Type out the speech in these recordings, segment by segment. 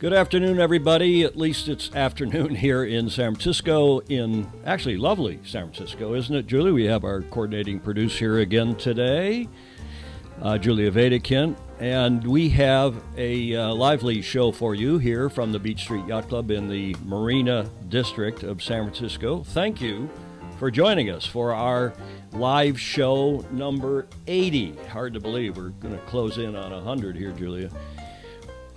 Good afternoon, everybody. At least it's afternoon here in San Francisco, in actually lovely San Francisco, isn't it, Julie? We have our coordinating producer here again today, Julia Vedekind, and we have a lively show for you here from the Beach Street Yacht Club in the Marina District of San Francisco. Thank you for joining us for our live show number 80. Hard to believe we're going to close in on 100 here, Julia.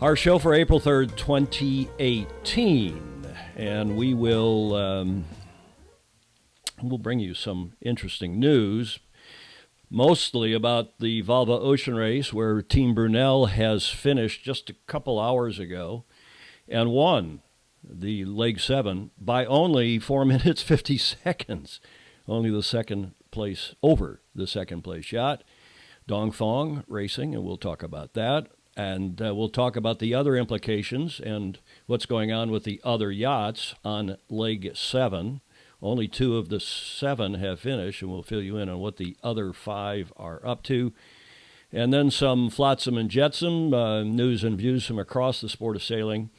Our show for April 3rd, 2018, and we'll bring you some interesting news, mostly about the Volvo Ocean Race, where Team Brunel has finished just a couple hours ago and won the Leg 7 by only 4 minutes 50 seconds, only the second place over the second place yacht, Dongfang Racing, and we'll talk about that. And we'll talk about the other implications and what's going on with the other yachts on Leg 7. Only 2 of the 7 have finished, and we'll fill you in on what the other 5 are up to. And then some flotsam and jetsam, news and views from across the sport of sailing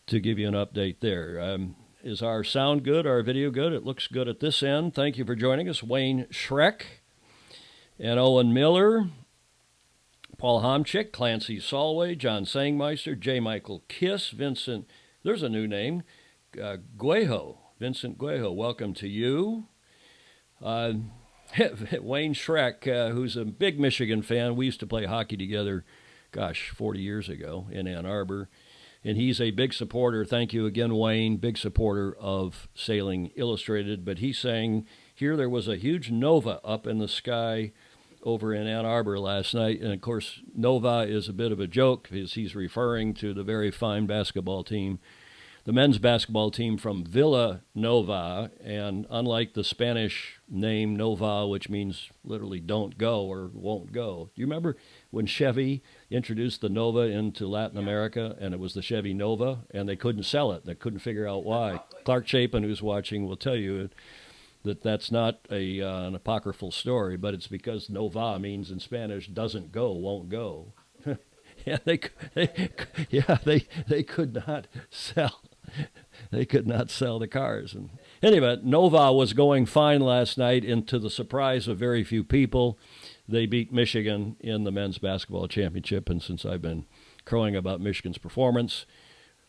to give you an update there. Is our sound good, our video good? It looks good at this end. Thank you for joining us. Wayne Schreck and Owen Miller, Paul Homchick, Clancy Solway, John Sangmeister, J. Michael Kiss, Vincent, there's a new name, Guejo, Vincent Guejo, welcome to you. Wayne Schreck, who's a big Michigan fan. We used to play hockey together, 40 years ago in Ann Arbor. And he's a big supporter, thank you again, Wayne, big supporter of Sailing Illustrated. But he's saying here there was a huge nova up in the sky over in Ann Arbor last night. And, of course, Nova is a bit of a joke because he's referring to the very fine basketball team, the men's basketball team from Villanova. And unlike the Spanish name Nova, which means literally don't go or won't go, do you remember when Chevy introduced the Nova into Latin America, and it was the Chevy Nova, and they couldn't sell it? They couldn't figure out why. Clark Chapin, who's watching, will tell you that that's not an apocryphal story, but it's because Nova means in Spanish doesn't go, won't go. Yeah, they could not sell. They could not sell the cars. And anyway, Nova was going fine last night, and to the surprise of very few people, they beat Michigan in the men's basketball championship. And since I've been crowing about Michigan's performance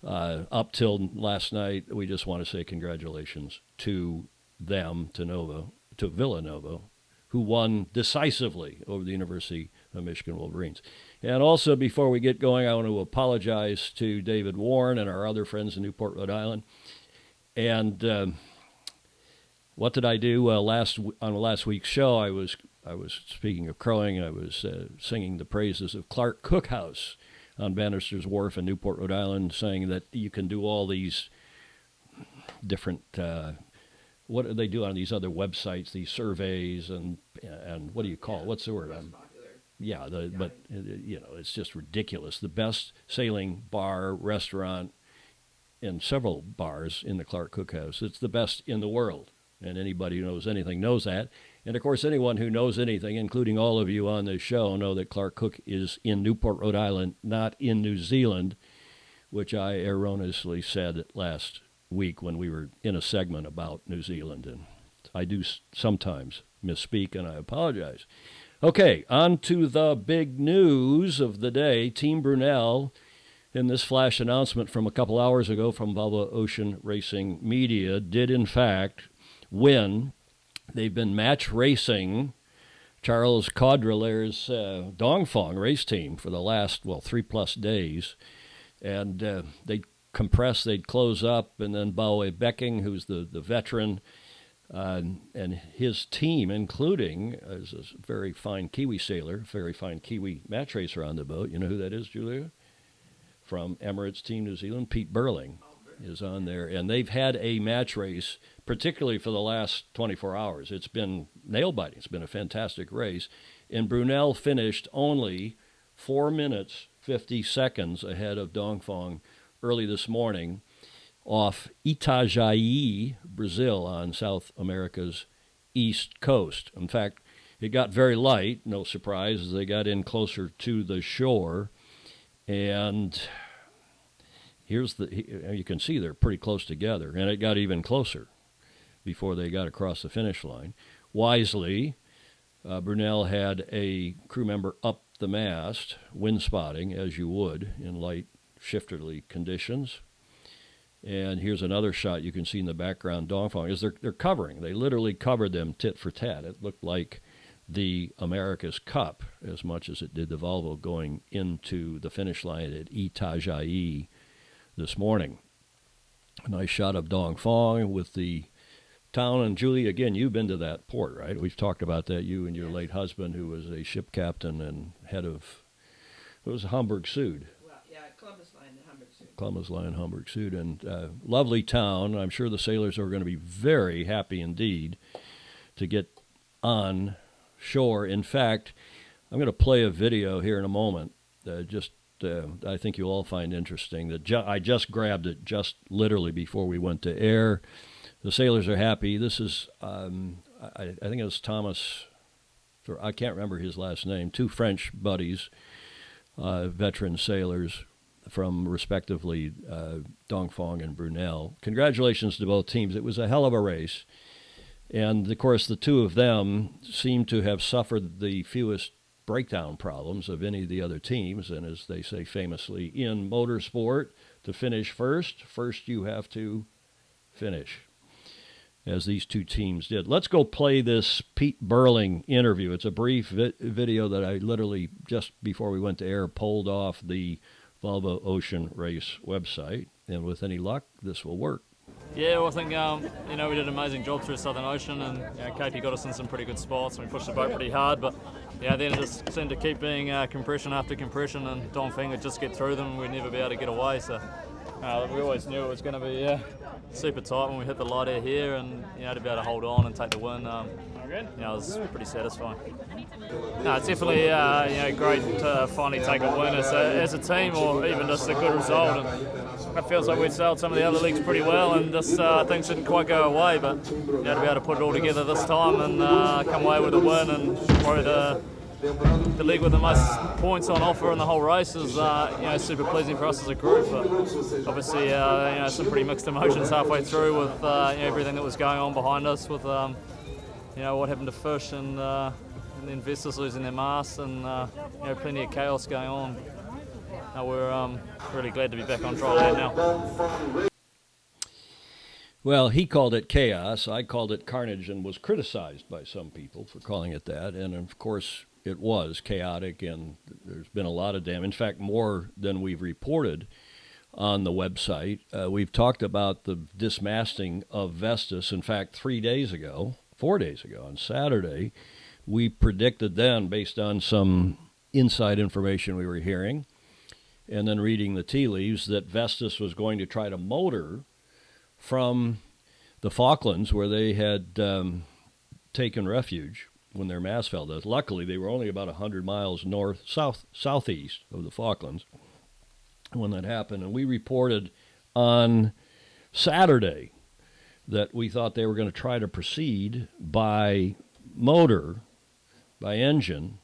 up till last night, we just want to say congratulations to them, to Villanova, who won decisively over the University of Michigan Wolverines. And also, before we get going, I want to apologize to David Warren and our other friends in Newport, Rhode Island. And what did I do? On last week's show, I was speaking of crowing, I was singing the praises of Clark Cookhouse on Bannister's Wharf in Newport, Rhode Island, saying that you can do all these different what do they do on these other websites, these surveys, and what do you call it? What's the word? But it's just ridiculous. The best sailing bar, restaurant, and several bars in the Clark Cookhouse. It's the best in the world, and anybody who knows anything knows that. And, of course, anyone who knows anything, including all of you on this show, know that Clark Cook is in Newport, Rhode Island, not in New Zealand, which I erroneously said last week when we were in a segment about New Zealand, and I do sometimes misspeak, and I apologize. Okay, on to the big news of the day. Team Brunel, in this flash announcement from a couple hours ago from Volvo Ocean Racing Media, did in fact win. They've been match racing Charles Caudrelaire's Dongfang race team for the last, 3+ days, and they compress, they'd close up, and then Bowe Becking, who's the veteran, and his team, including as a very fine Kiwi sailor, very fine Kiwi match racer on the boat. You know who that is, Julia? From Emirates Team New Zealand, Pete Burling is on there. And they've had a match race, particularly for the last 24 hours. It's been nail-biting. It's been a fantastic race. And Brunel finished only 4 minutes, 50 seconds ahead of Dongfang early this morning off Itajaí, Brazil, on South America's east coast. In fact, it got very light, no surprise, as they got in closer to the shore. And You can see they're pretty close together, and it got even closer before they got across the finish line. Wisely, Brunel had a crew member up the mast, wind spotting, as you would in light shifterly conditions. And here's another shot you can see in the background. Dongfang is they're covering. They literally covered them tit for tat. It looked like the America's Cup as much as it did the Volvo going into the finish line at Itajaí this morning. A nice shot of Dongfang with the town. And Julie, again, you've been to that port, right? We've talked about that, you and your late husband, who was a ship captain and head of, it was Hamburg Süd. Well, yeah, Columbus Line and Hamburg Süd. Columbus Line, Hamburg Süd, and lovely town. I'm sure the sailors are going to be very happy indeed to get on shore. In fact, I'm going to play a video here in a moment. I think you'll all find interesting. I just grabbed it just literally before we went to air. The sailors are happy. This is, I think it was Thomas, I can't remember his last name, two French buddies, veteran sailors from respectively Dongfang and Brunel. Congratulations to both teams. It was a hell of a race. And, of course, the two of them seem to have suffered the fewest breakdown problems of any of the other teams. And as they say famously in motorsport, to finish first you have to finish, as these two teams did. Let's go play this Pete Burling interview. It's a brief video that I literally, just before we went to air, pulled off the Volvo Ocean Race website. And with any luck, this will work. Yeah, well, I think, we did an amazing job through Southern Ocean, and KP got us in some pretty good spots, and we pushed the boat pretty hard, but then it just seemed to keep being compression after compression, and Dongfang would just get through them, and we'd never be able to get away, so we always knew it was going to be super tight when we hit the light air here, and to be able to hold on and take the win, it was pretty satisfying. No, it's definitely great to finally take a win as a team, or even just a good result. And it feels like we sailed some of the other leagues pretty well, and just things didn't quite go away. But to be able to put it all together this time and come away with a win, and probably the league with the most points on offer in the whole race is super pleasing for us as a group. But obviously, some pretty mixed emotions halfway through with everything that was going on behind us with what happened to Fish and the investors losing their masts, and plenty of chaos going on. We're really glad to be back on dry land now. Well, he called it chaos. I called it carnage, and was criticized by some people for calling it that. And of course, it was chaotic, and there's been a lot of damage. In fact, more than we've reported on the website. We've talked about the dismasting of Vestas. In fact, 4 days ago, on Saturday, we predicted then, based on some inside information we were hearing, and then reading the tea leaves, that Vestas was going to try to motor from the Falklands, where they had taken refuge when their mast fell. Luckily, they were only about 100 miles southeast of the Falklands when that happened. And we reported on Saturday that we thought they were going to try to proceed by motor, by engine,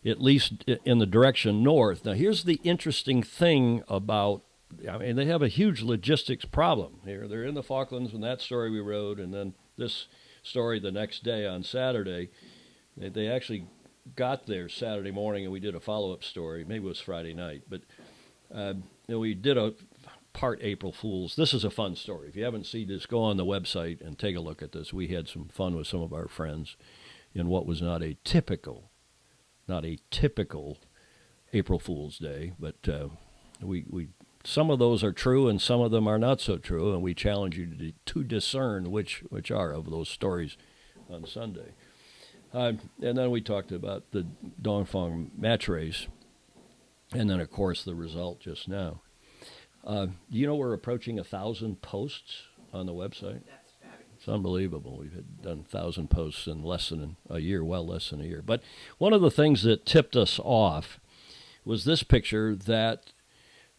at least in the direction north. Now, here's the interesting thing about, they have a huge logistics problem here. They're in the Falklands, and that story we wrote, and then this story the next day on Saturday. They actually got there Saturday morning, and we did a follow-up story. Maybe it was Friday night, but we did a part April Fools. This is a fun story. If you haven't seen this, go on the website and take a look at this. We had some fun with some of our friends in what was not a typical April Fool's Day, but we some of those are true and some of them are not so true, and we challenge you to discern which are of those stories on Sunday. And then we talked about the Dongfang match race, and then, of course, the result just now. We're approaching 1,000 posts on the website? That's fabulous. It's unbelievable. We've done 1,000 posts in less than a year, well less than a year. But one of the things that tipped us off was this picture that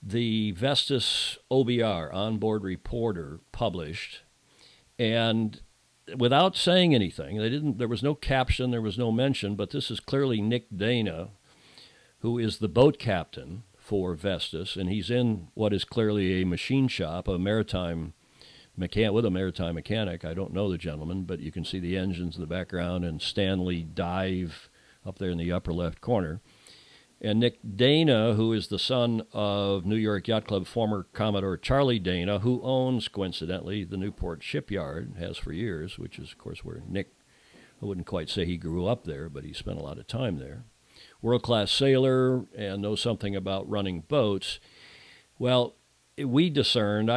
the Vestas OBR, onboard reporter, published, and without saying anything, there was no caption, there was no mention, but this is clearly Nick Dana, who is the boat captain for Vestas, and he's in what is clearly a machine shop, a maritime with a maritime mechanic. I don't know the gentleman, but you can see the engines in the background and Stanley Dive up there in the upper left corner. And Nick Dana, who is the son of New York Yacht Club former Commodore Charlie Dana, who owns, coincidentally, the Newport Shipyard, has for years, which is, of course, where Nick, I wouldn't quite say he grew up there, but he spent a lot of time there. World-class sailor and knows something about running boats. Well, we discerned,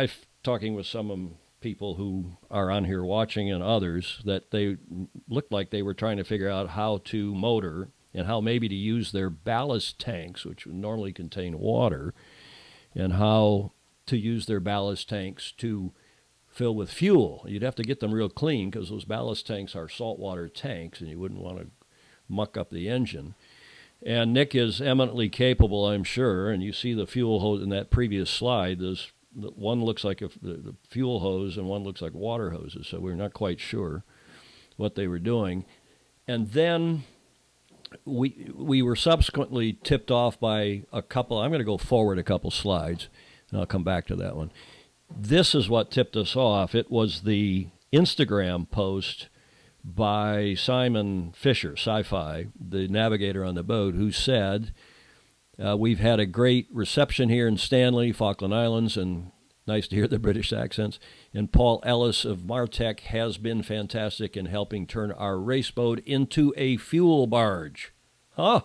talking with some people who are on here watching and others, that they looked like they were trying to figure out how to motor and how maybe to use their ballast tanks, which would normally contain water, and how to use their ballast tanks to fill with fuel. You'd have to get them real clean because those ballast tanks are saltwater tanks, and you wouldn't want to muck up the engine. And Nick is eminently capable, I'm sure, and you see the fuel hose in that previous slide. One looks like the fuel hose and one looks like water hoses, so we're not quite sure what they were doing. And then we were subsequently tipped off by a couple. I'm going to go forward a couple slides, and I'll come back to that one. This is what tipped us off. It was the Instagram post by Simon Fisher, Sci-Fi, the navigator on the boat, who said, we've had a great reception here in Stanley, Falkland Islands, and nice to hear the British accents. And Paul Ellis of Martech has been fantastic in helping turn our race boat into a fuel barge. Huh?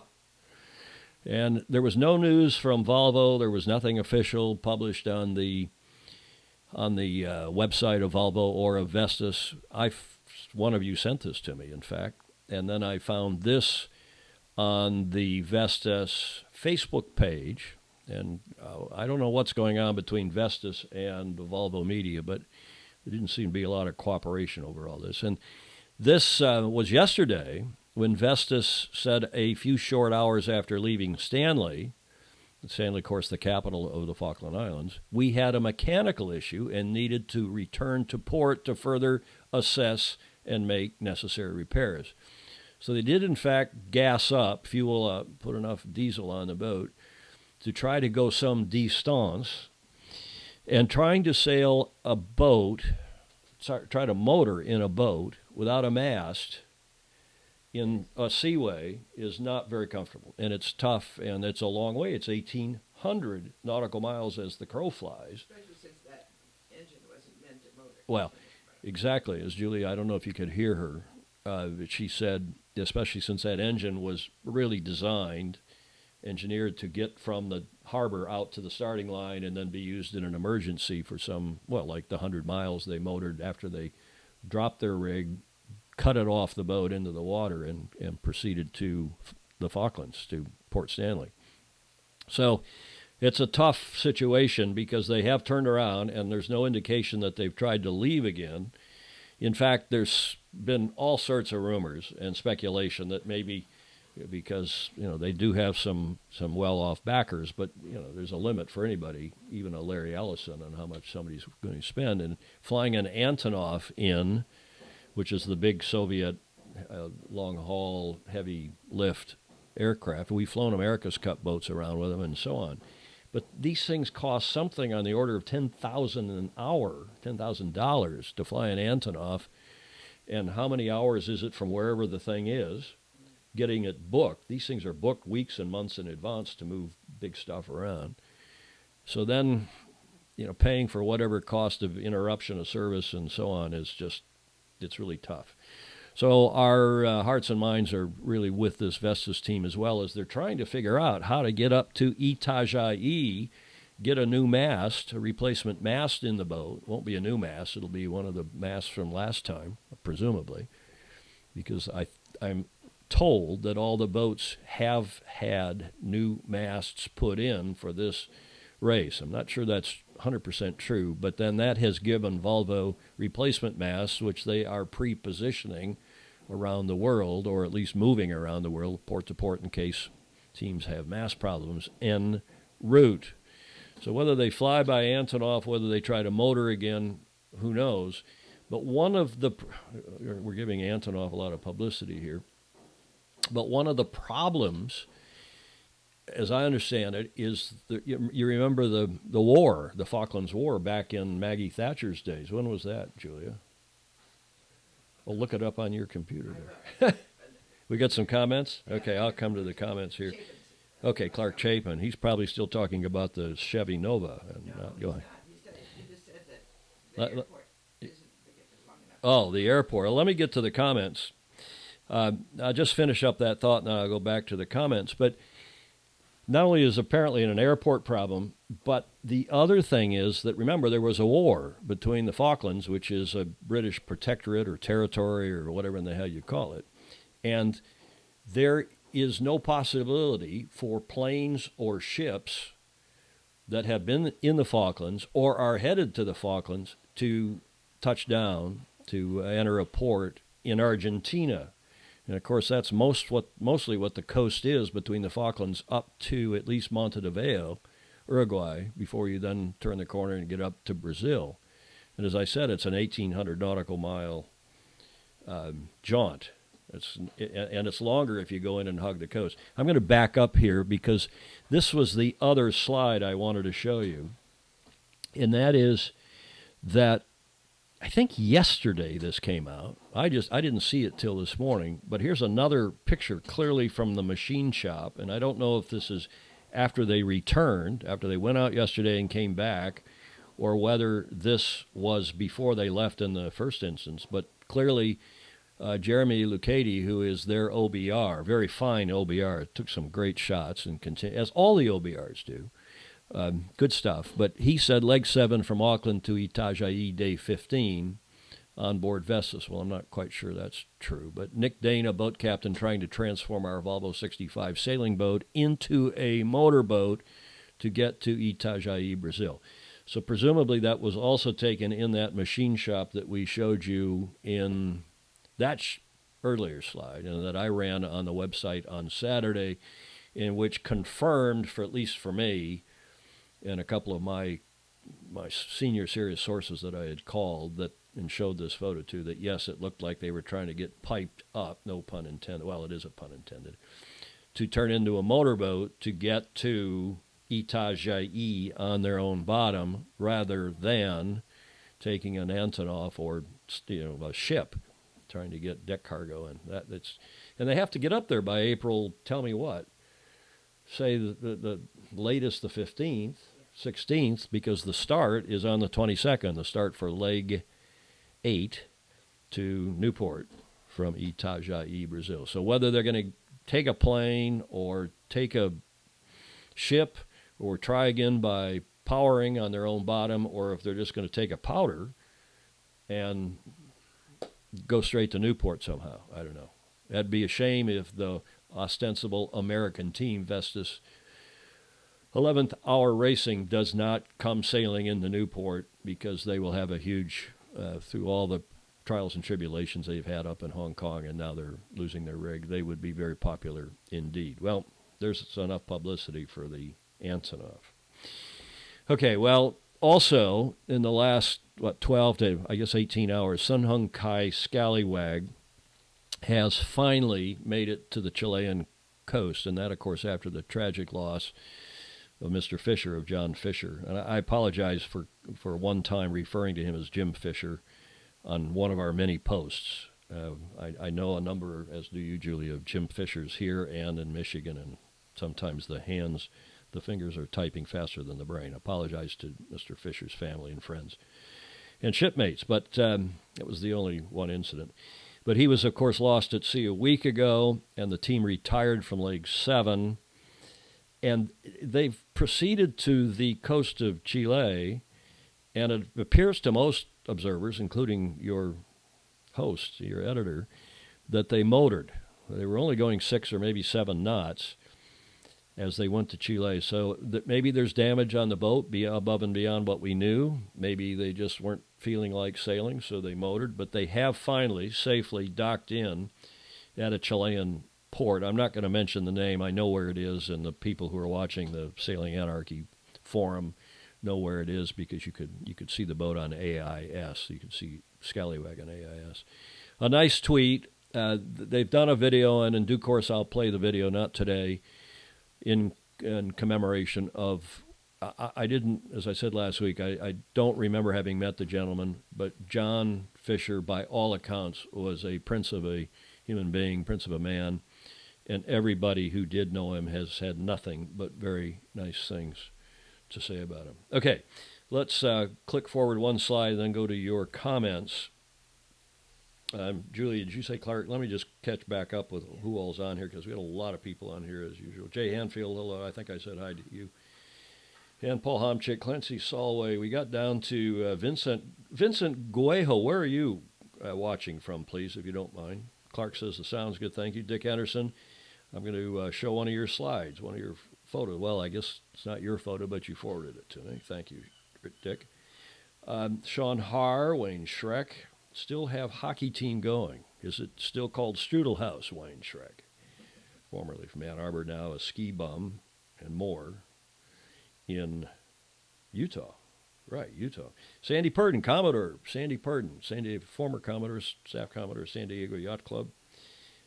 And there was no news from Volvo. There was nothing official published on the website of Volvo or of Vestas. One of you sent this to me, in fact. And then I found this on the Vestas Facebook page, and I don't know what's going on between Vestas and the Volvo media, but there didn't seem to be a lot of cooperation over all this. And this was yesterday when Vestas said a few short hours after leaving Stanley, of course, the capital of the Falkland Islands, we had a mechanical issue and needed to return to port to further assess and make necessary repairs. So they did, in fact, gas up, fuel up, put enough diesel on the boat to try to go some distance. And trying to sail a boat, try to motor in a boat without a mast in a seaway is not very comfortable. And it's tough, and it's a long way. It's 1,800 nautical miles as the crow flies. Especially since that engine wasn't meant to motor. Well, exactly. As Julie, I don't know if you could hear her, but she said, especially since that engine was really engineered to get from the harbor out to the starting line and then be used in an emergency for like the 100 miles they motored after they dropped their rig, cut it off the boat into the water, and proceeded to the Falklands, to Port Stanley. So it's a tough situation because they have turned around, and there's no indication that they've tried to leave again. In fact, there's been all sorts of rumors and speculation that maybe because they do have some well-off backers, but there's a limit for anybody, even a Larry Ellison, on how much somebody's going to spend. And flying an Antonov in, which is the big Soviet long-haul heavy lift aircraft, we've flown America's Cup boats around with them and so on. But these things cost something on the order of $10,000 an hour, $10,000 to fly an Antonov. And how many hours is it from wherever the thing is, getting it booked? These things are booked weeks and months in advance to move big stuff around. So then, paying for whatever cost of interruption of service and so on is just, it's really tough. So our hearts and minds are really with this Vestas team, as well as they're trying to figure out how to get up to Itajaí, get a new mast, a replacement mast in the boat. It won't be a new mast. It'll be one of the masts from last time, presumably, because I'm told that all the boats have had new masts put in for this race. I'm not sure that's 100% true, but then that has given Volvo replacement masts, which they are pre-positioning around the world, or at least moving around the world, port to port, in case teams have mast problems en route. So whether they fly by Antonov, whether they try to motor again, who knows? But we're giving Antonov a lot of publicity here, but one of the problems as I understand it, is you remember the war, the Falklands War, back in Maggie Thatcher's days. When was that, Julia? Well, look it up on your computer there. We got some comments? Okay, I'll come to the comments here. Okay, Clark Chapin. He's probably still talking about the Chevy Nova. And not going. He just said that the airport isn't long enough. Oh, the airport. Well, let me get to the comments. I'll just finish up that thought, and then I'll go back to the comments. But not only is apparently an airport problem, but the other thing is that, remember, there was a war between the Falklands, which is a British protectorate or territory or whatever in the hell you call it. And there is no possibility for planes or ships that have been in the Falklands or are headed to the Falklands to touch down, to enter a port in Argentina. And, of course, that's mostly what the coast is between the Falklands up to at least Montevideo, Uruguay, before you then turn the corner and get up to Brazil. And as I said, it's an 1,800 nautical mile jaunt. It's longer if you go in and hug the coast. I'm going to back up here because this was the other slide I wanted to show you. And that is that I think yesterday this came out. I didn't see it till this morning, but here's another picture clearly from the machine shop, and I don't know if this is after they returned, after they went out yesterday and came back, or whether this was before they left in the first instance, but clearly Jeremy Lucchesi, who is their OBR, very fine OBR, took some great shots, and as all the OBRs do. Good stuff. But he said leg 7 from Auckland to Itajaí, day 15, on board Vestas. Well, I'm not quite sure that's true. But Nick Dana, boat captain, trying to transform our Volvo 65 sailing boat into a motorboat to get to Itajaí, Brazil. So presumably that was also taken in that machine shop that we showed you in that earlier slide, and that I ran on the website on Saturday, in which confirmed, for at least for me, and a couple of my senior serious sources that I had called that and showed this photo to, that yes, it looked like they were trying to get piped up, no pun intended, well, it is a pun intended, to turn into a motorboat to get to Itajaí on their own bottom, rather than taking an Antonov or a ship trying to get deck cargo. And they have to get up there by April, tell me what, say the latest the 15th, 16th, because the start is on the 22nd, the start for leg 8 to Newport from Itajaí, Brazil. So whether they're going to take a plane or take a ship or try again by powering on their own bottom, or if they're just going to take a powder and go straight to Newport somehow, I don't know. That'd be a shame if the ostensible American team, Vestas 11th Hour Racing, does not come sailing into Newport, because they will have a huge, through all the trials and tribulations they've had up in Hong Kong, and now they're losing their rig, they would be very popular indeed. Well, there's enough publicity for the Antonov. Okay, well, also in the last, 12 to, 18 hours, Sun Hung Kai Scallywag has finally made it to the Chilean coast, and that, of course, after the tragic loss of Mr. Fisher, of John Fisher. And I apologize for one time referring to him as Jim Fisher on one of our many posts. I know a number, as do you, Julie, of Jim Fishers here and in Michigan, and sometimes the fingers are typing faster than the brain. I apologize to Mr. Fisher's family and friends and shipmates, but it was the only one incident. But he was, of course, lost at sea a week ago, and the team retired from leg 7. And they've proceeded to the coast of Chile, and it appears to most observers, including your host, your editor, that they motored. They were only going 6 or maybe 7 knots as they went to Chile. So that maybe there's damage on the boat above and beyond what we knew. Maybe they just weren't feeling like sailing, so they motored. But they have finally safely docked in at a Chilean port. I'm not going to mention the name. I know where it is, and the people who are watching the Sailing Anarchy forum know where it is, because you could see the boat on AIS. You could see Scallywag on AIS. A nice tweet. They've done a video, and in due course I'll play the video, not today, in in commemoration of. I didn't, as I said last week, I don't remember having met the gentleman, but John Fisher, by all accounts, was a prince of a human being, prince of a man, and everybody who did know him has had nothing but very nice things to say about him. Okay, let's click forward one slide and then go to your comments. Julie, did you say Clark? Let me just catch back up with who all's on here, because we had a lot of people on here as usual. Jay Hanfield, hello. I think I said hi to you. And Paul Homchick, Clancy Solway. We got down to Vincent Guejo. Where are you watching from, please, if you don't mind? Clark says the sound's good. Thank you. Dick Anderson, I'm going to show one of your slides, one of your photos. Well, I guess it's not your photo, but you forwarded it to me. Thank you, Dick. Sean Haar, Wayne Schreck. Still have hockey team going. Is it still called Strudel House, Wayne Schreck? Formerly from Ann Arbor, now a ski bum and more in Utah. Right, Utah. Sandy Purdon, Commodore. Sandy Purdon, former Commodore, staff Commodore, San Diego Yacht Club.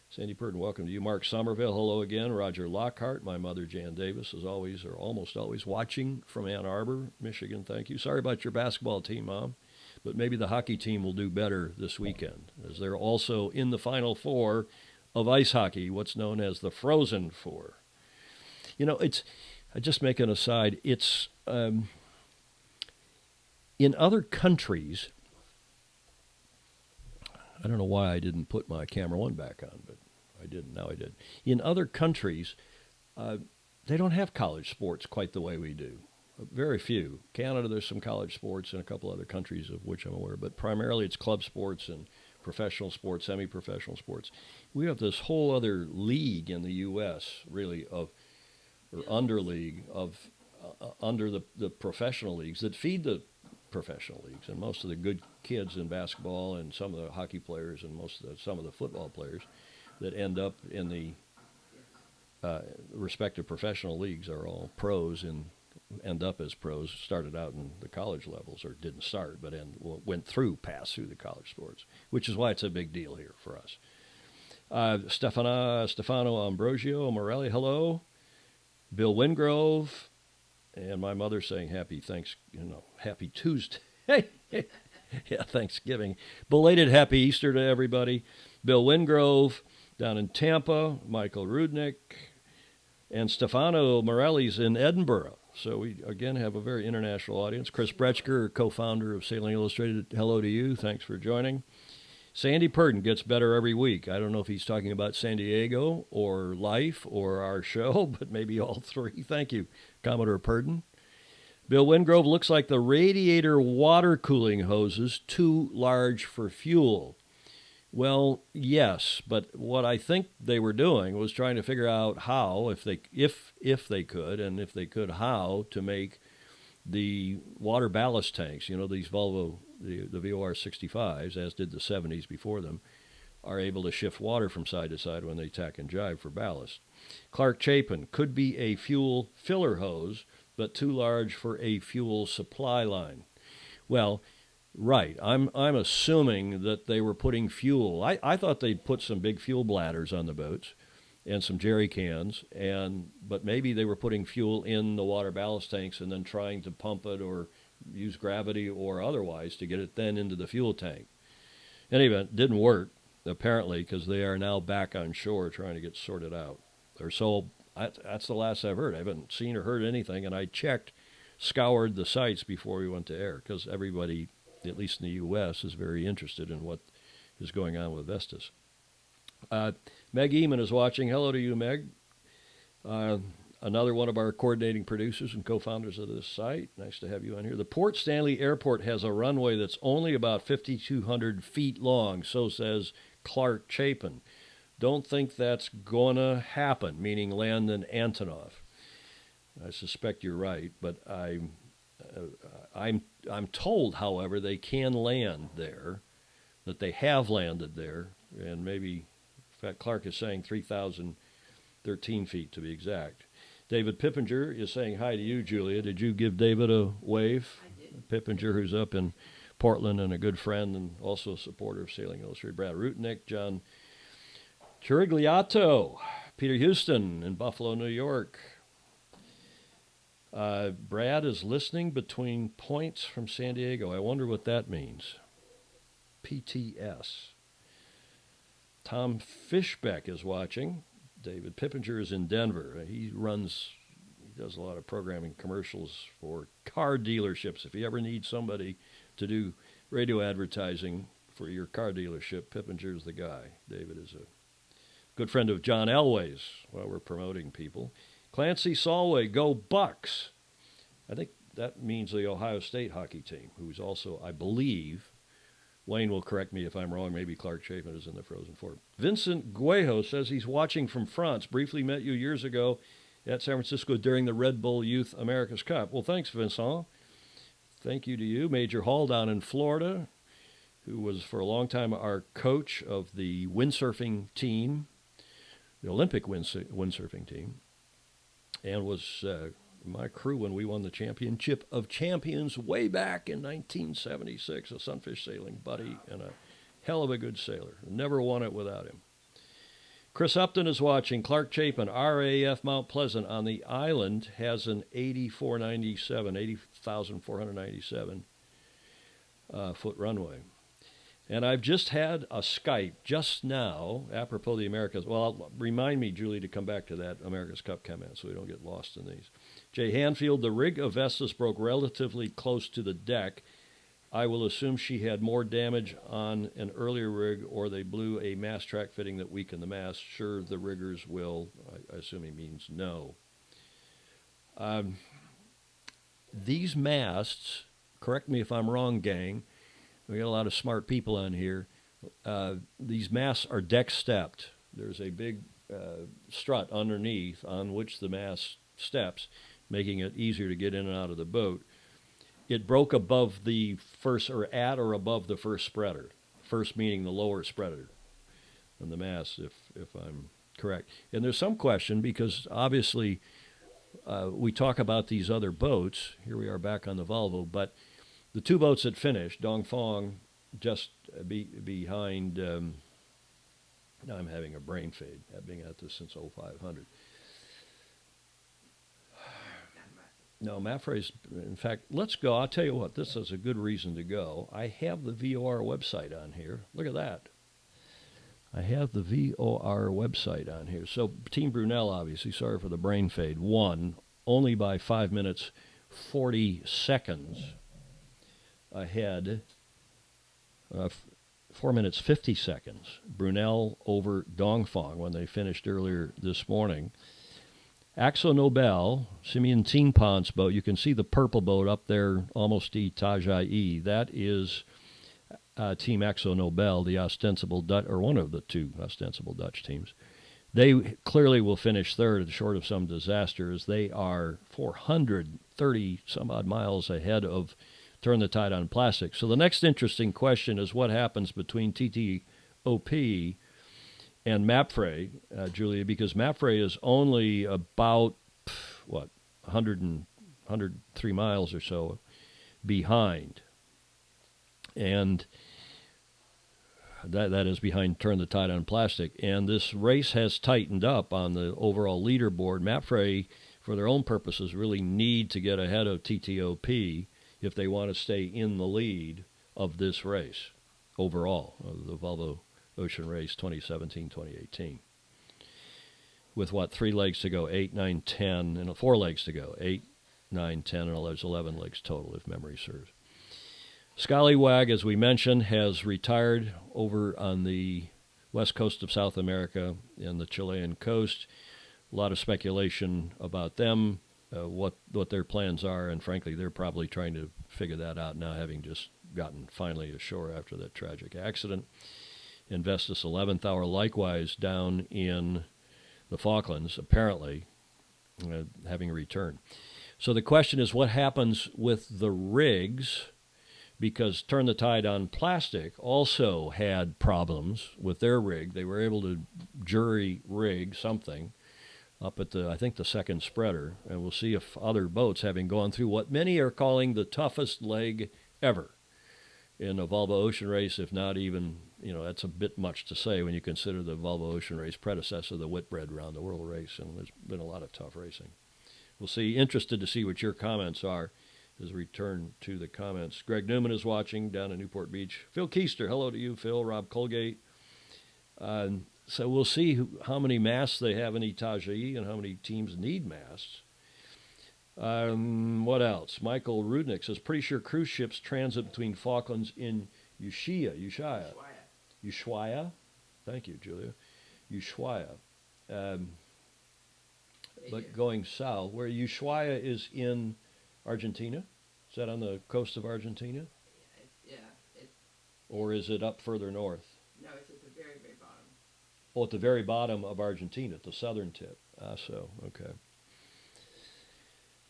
Sandy Purdon, welcome to you. Mark Somerville, hello again. Roger Lockhart, my mother Jan Davis, is always or almost always watching from Ann Arbor, Michigan. Thank you. Sorry about your basketball team, Mom, but maybe the hockey team will do better this weekend, as they're also in the Final Four of ice hockey, what's known as the Frozen Four. You know, I just make an aside. It's in other countries. I don't know why I didn't put my camera one back on, but I didn't. Now I did. In other countries, they don't have college sports quite the way we do. Very few. Canada, there's some college sports, and a couple other countries of which I'm aware, but primarily it's club sports and professional sports, semi-professional sports. We have this whole other league in the U.S., really, or under league of under the professional leagues that feed the professional leagues, and most of the good kids in basketball and some of the hockey players and some of the football players that end up in the respective professional leagues are all pros and end up as pros. Started out in the college levels, or didn't start, but passed through the college sports, which is why it's a big deal here for us. Stefano Ambrosio Morelli, hello. Bill Wingrove, and my mother saying happy Tuesday. Yeah, Thanksgiving. Belated happy Easter to everybody. Bill Wingrove down in Tampa, Michael Rudnick, and Stefano Morelli's in Edinburgh. So we, again, have a very international audience. Chris Bretschker, co-founder of Sailing Illustrated, hello to you. Thanks for joining. Sandy Purdon gets better every week. I don't know if he's talking about San Diego or life or our show, but maybe all three. Thank you, Commodore Purdon. Bill Wingrove, looks like the radiator water cooling hoses too large for fuel. Well, yes, but what I think they were doing was trying to figure out how, if they could, and if they could, how to make the water ballast tanks, these Volvo, the VOR 65s, as did the 70s before them, are able to shift water from side to side when they tack and jive for ballast. Clark Chapin, could be a fuel filler hose, but too large for a fuel supply line. Well, right. I'm assuming that they were putting fuel. I thought they'd put some big fuel bladders on the boats and some jerry cans, but maybe they were putting fuel in the water ballast tanks and then trying to pump it or use gravity or otherwise to get it then into the fuel tank. In any event, it didn't work, apparently, because they are now back on shore trying to get sorted out. Or so, that's the last I've heard. I haven't seen or heard anything, and I scoured the sites before we went to air, because everybody, at least in the U.S., is very interested in what is going on with Vestas. Meg Eman is watching. Hello to you, Meg. Another one of our coordinating producers and co-founders of this site. Nice to have you on here. The Port Stanley Airport has a runway that's only about 5,200 feet long, so says Clark Chapin. Don't think that's going to happen, meaning Landon Antonov. I suspect you're right, but I'm told, however, they can land there, that they have landed there, and maybe, in fact, Clark is saying 3,013 feet to be exact. David Pippinger is saying hi to you, Julia. Did you give David a wave? I did. Pippinger, who's up in Portland and a good friend and also a supporter of Sailing Illustrated. Brad Rutnick, John Chirigliato, Peter Houston in Buffalo, New York. Brad is listening between points from San Diego. I wonder what that means. PTS. Tom Fishbeck is watching. David Pippinger is in Denver. He does a lot of programming commercials for car dealerships. If you ever need somebody to do radio advertising for your car dealership, Pippinger's the guy. David is a good friend of John Elway's while we're promoting people. Clancy Solway, go Bucks. I think that means the Ohio State hockey team, who's also, I believe, Wayne will correct me if I'm wrong, maybe Clark Chapin is in the Frozen Four. Vincent Guejo says he's watching from France. Briefly met you years ago at San Francisco during the Red Bull Youth America's Cup. Well, thanks, Vincent. Thank you to you. Major Hall down in Florida, who was for a long time our coach of the windsurfing team, the Olympic windsurfing team, and was my crew when we won the Championship of Champions way back in 1976, a sunfish sailing buddy and a hell of a good sailor. Never won it without him. Chris Upton is watching. Clark Chapin, RAF Mount Pleasant on the island, has an 80,497 foot runway. And I've just had a Skype just now, apropos the Americas. Well, remind me, Julie, to come back to that America's Cup comment so we don't get lost in these. Jay Hanfield, the rig of Vestas broke relatively close to the deck. I will assume she had more damage on an earlier rig, or they blew a mast track fitting that weakened the mast. Sure, the riggers will. I assume he means no. These masts, correct me if I'm wrong, gang, we got a lot of smart people on here. These masts are deck stepped. There's a big strut underneath on which the mast steps, making it easier to get in and out of the boat. It broke above the first, or at or above the first spreader. First meaning the lower spreader on the mast, if I'm correct. And there's some question because obviously we talk about these other boats. Here we are back on the Volvo, but the two boats that finished, Dongfang just behind, now I'm having a brain fade. I've been at this since 0500. No, Mapfre's, in fact, let's go. I'll tell you what, this is a good reason to go. I have the VOR website on here. Look at that. I have the VOR website on here. So Team Brunel, obviously, sorry for the brain fade, won only by 5 minutes, 40 seconds ahead, 4 minutes, 50 seconds. Brunel over Dongfang when they finished earlier this morning. Axo Nobel, Simeon Teenpond's boat, you can see the purple boat up there, almost Tajai. That is Team Axo Nobel, the ostensible Dutch, or one of the two ostensible Dutch teams. They clearly will finish third, short of some disaster, as they are 430 some odd miles ahead of Turn the Tide on Plastic. So the next interesting question is what happens between TTOP and Mapfre, Julia, because Mapfre is only about, 103 miles or so behind. And that is behind Turn the Tide on Plastic. And this race has tightened up on the overall leaderboard. Mapfre, for their own purposes, really need to get ahead of TTOP if they want to stay in the lead of this race overall, of the Volvo Ocean Race 2017-2018. With 3 legs to go, 8, 9, 10, and 4 legs to go, 8, 9, 10, and there's 11 legs total, if memory serves. Scallywag, as we mentioned, has retired over on the west coast of South America and the Chilean coast. A lot of speculation about them, what their plans are, and frankly, they're probably trying to figure that out now, having just gotten finally ashore after that tragic accident. Vestas 11th hour, likewise down in the Falklands, apparently having a return. So the question is what happens with the rigs, because Turn the Tide on Plastic also had problems with their rig. They were able to jury rig something up at I think the second spreader, and we'll see if other boats, having gone through what many are calling the toughest leg ever in a Volvo Ocean Race, if not even, that's a bit much to say when you consider the Volvo Ocean Race predecessor, the Whitbread Round the World Race, and there's been a lot of tough racing. we'll see. Interested to see what your comments are as we return to the comments. Greg Newman is watching down in Newport Beach. Phil Keister, hello to you, Phil. Rob Colgate. So we'll see how many masts they have in Itajaí and how many teams need masts. What else? Michael Rudnick says, pretty sure cruise ships transit between Falklands in Ushuaia. Thank you, Julia. Ushuaia. But going south, where Ushuaia is in Argentina? Is that on the coast of Argentina? Yeah. Or is it up further north? No, it's at the very, very bottom. Oh, at the very bottom of Argentina, at the southern tip. Okay.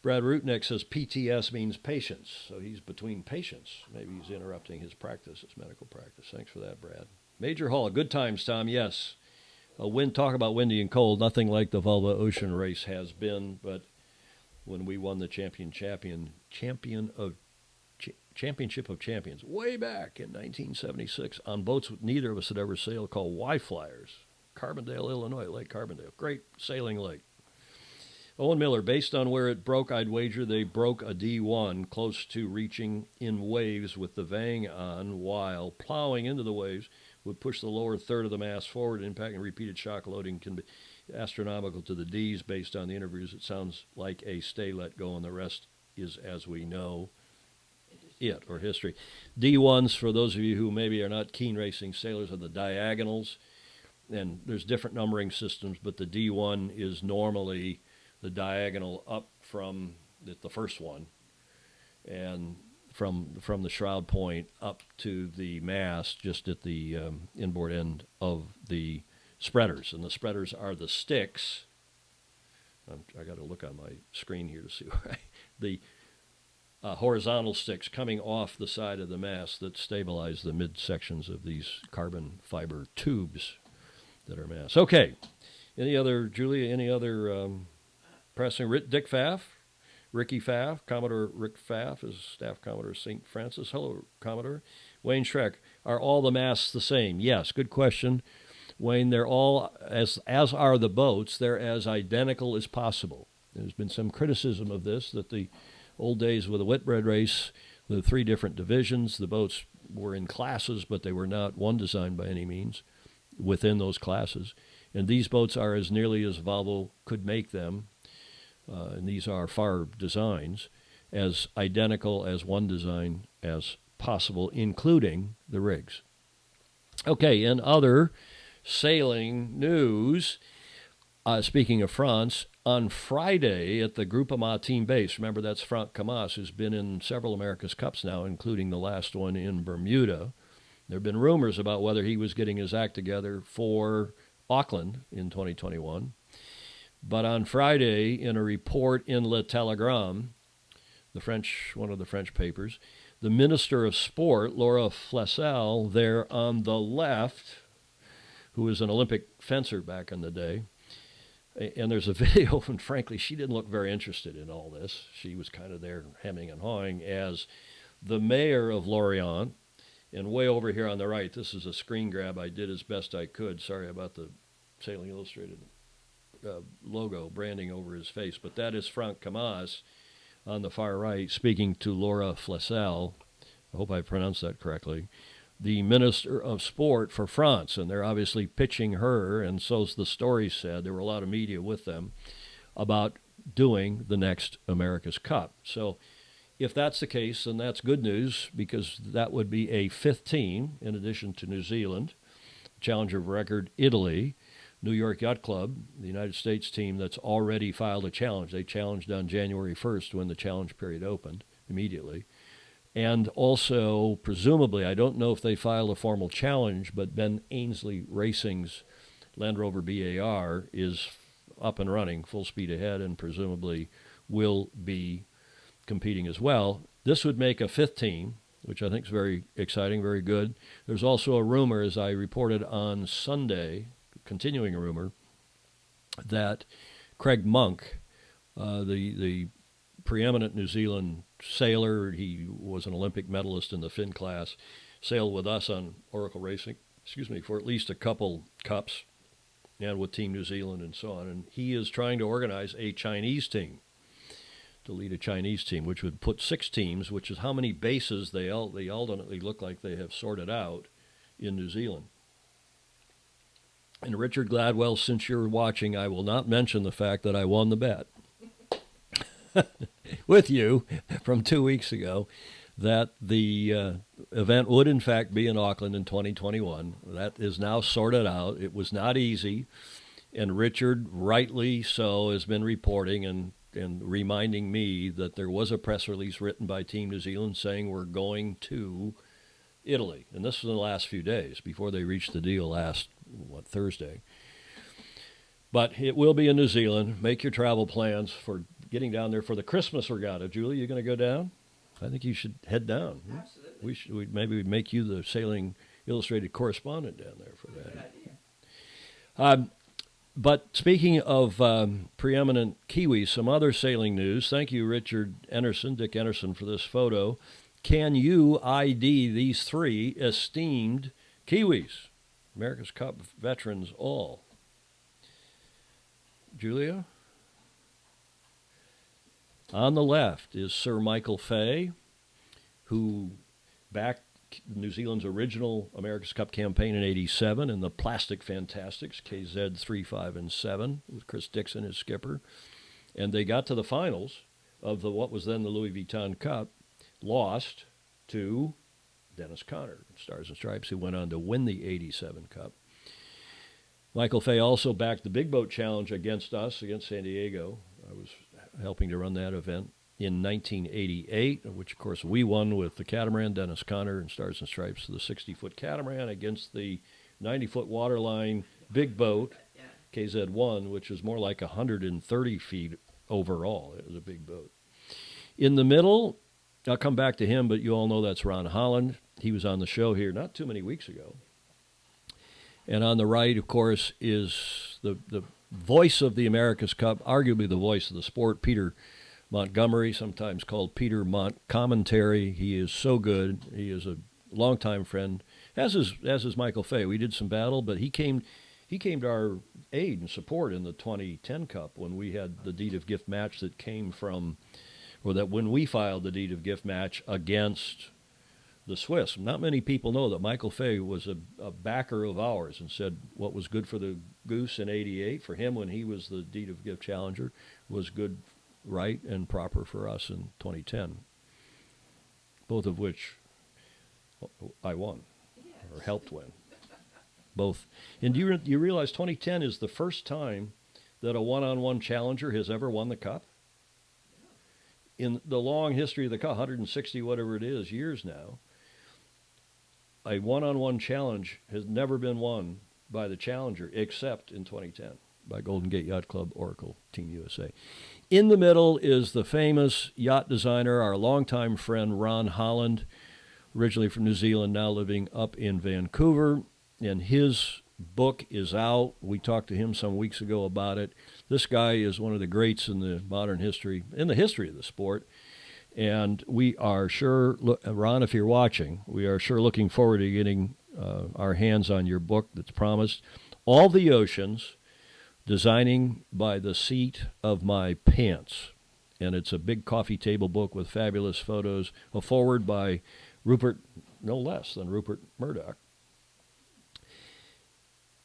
Brad Rutnick says PTS means patience, so he's between patients. Maybe he's interrupting his practice, his medical practice. Thanks for that, Brad. Major Hall, good times, Tom, yes. Talk about windy and cold. Nothing like the Volvo Ocean Race has been, but when we won the Championship of Champions way back in 1976 on boats neither of us had ever sailed called Y-Flyers, Carbondale, Illinois, Lake Carbondale. Great sailing lake. Owen Miller, based on where it broke, I'd wager they broke a D1 close to reaching in waves with the vang on while plowing into the waves would push the lower third of the mast forward. Impact and repeated shock loading can be astronomical to the Ds based on the interviews. It sounds like a stay, let go, and the rest is, as we know, it or history. D1s, for those of you who maybe are not keen racing sailors, are the diagonals, and there's different numbering systems, but the D1 is normally the diagonal up from the first one, and from the shroud point up to the mast, just at the inboard end of the spreaders. And the spreaders are the sticks. I got to look on my screen here to see the horizontal sticks coming off the side of the mast that stabilize the midsections of these carbon fiber tubes that are masts. Okay. Julia, any other pressing? Dick Pfaff? Ricky Pfaff, Commodore Rick Pfaff is Staff Commodore St. Francis. Hello, Commodore. Wayne Schreck, are all the masts the same? Yes, good question. Wayne, they're all, as are the boats, they're as identical as possible. There's been some criticism of this, that the old days with the Whitbread race, the 3 different divisions, the boats were in classes, but they were not one design by any means within those classes. And these boats are as nearly as Volvo could make them, and these are FAR designs, as identical as one design as possible, including the rigs. Okay, in other sailing news, speaking of France, on Friday at the Groupama team base, remember that's Franck Camas, who's been in several America's Cups now, including the last one in Bermuda. There have been rumors about whether he was getting his act together for Auckland in 2021. But on Friday, in a report in Le Telegram, one of the French papers, the Minister of Sport, Laura Flessel, there on the left, who was an Olympic fencer back in the day, and there's a video, and frankly, she didn't look very interested in all this. She was kind of there hemming and hawing as the mayor of Lorient, and way over here on the right, this is a screen grab I did as best I could. Sorry about the Sailing Illustrated logo branding over his face, but that is Franck Camas on the far right speaking to Laura Flessel. I hope I pronounced that correctly. The Minister of Sport for France, and they're obviously pitching her, and so's the story said. There were a lot of media with them about doing the next America's Cup. So if that's the case, then that's good news, because that would be a 5th team in addition to New Zealand, challenger of record Italy, New York Yacht Club, the United States team that's already filed a challenge. They challenged on January 1st when the challenge period opened immediately. And also, presumably, I don't know if they filed a formal challenge, but Ben Ainsley Racing's Land Rover BAR is up and running, full speed ahead, and presumably will be competing as well. This would make a 5th team, which I think is very exciting, very good. There's also a rumor, as I reported on Sunday, continuing a rumor, that Craig Monk, the preeminent New Zealand sailor, he was an Olympic medalist in the Finn class, sailed with us on Oracle Racing, for at least a couple cups, and with Team New Zealand and so on. And he is trying to organize a Chinese team. to lead a Chinese team, which would put 6 teams, which is how many bases they ultimately look like they have sorted out in New Zealand. And Richard Gladwell, since you're watching, I will not mention the fact that I won the bet with you from 2 weeks ago that the event would in fact be in Auckland in 2021. That is now sorted out. It was not easy, and Richard, rightly so, has been reporting and reminding me that there was a press release written by Team New Zealand saying we're going to Italy. And this was in the last few days before they reached the deal last, Thursday. But it will be in New Zealand. Make your travel plans for getting down there for the Christmas regatta. Julie, you going to go down? I think you should head down. Absolutely. Maybe we'd make you the Sailing Illustrated correspondent down there for that. Good idea. But speaking of preeminent Kiwis, some other sailing news. Thank you, Dick Enerson, for this photo. Can you ID these 3 esteemed Kiwis? America's Cup veterans all. Julia? On the left is Sir Michael Fay, who backed New Zealand's original America's Cup campaign in '87 in the Plastic Fantastics, KZ 3, 5, and 7, with Chris Dixon as skipper. And they got to the finals of what was then the Louis Vuitton Cup, lost to Dennis Conner, Stars and Stripes, who went on to win the '87 Cup. Michael Fay also backed the Big Boat Challenge against San Diego. I was helping to run that event in 1988, which, of course, we won with the catamaran, Dennis Conner and Stars and Stripes, the 60-foot catamaran against the 90-foot waterline big boat, KZ1, which is more like 130 feet overall. It was a big boat. In the middle, I'll come back to him, but you all know that's Ron Holland. He was on the show here not too many weeks ago. And on the right, of course, is the voice of the America's Cup, arguably the voice of the sport, Peter Montgomery, sometimes called Peter Mont Commentary. He is so good. He is a longtime friend, as is Michael Fay. We did some battle, but he came to our aid and support in the 2010 Cup when we had the deed of gift match that came from, or that when we filed the deed of gift match against the Swiss. Not many people know that Michael Fay was a backer of ours and said what was good for the Goose in '88 for him when he was the deed of gift challenger was good, right, and proper for us in 2010. Both of which I won, or helped win. Both. And do you realize 2010 is the first time that a one-on-one challenger has ever won the Cup? In the long history of the Cup, 160 whatever it is years now, a one-on-one challenge has never been won by the challenger except in 2010 by Golden Gate Yacht Club, Oracle, Team USA. In the middle is the famous yacht designer, our longtime friend Ron Holland, originally from New Zealand, now living up in Vancouver, and his book is out. We talked to him some weeks ago about it. This guy is one of the greats in the modern history, in the history of the sport. And we are sure, Ron, if you're watching, we are sure looking forward to getting our hands on your book that's promised. All the Oceans, Designing by the Seat of My Pants. And it's a big coffee table book with fabulous photos, a foreword by Rupert, no less than Rupert Murdoch.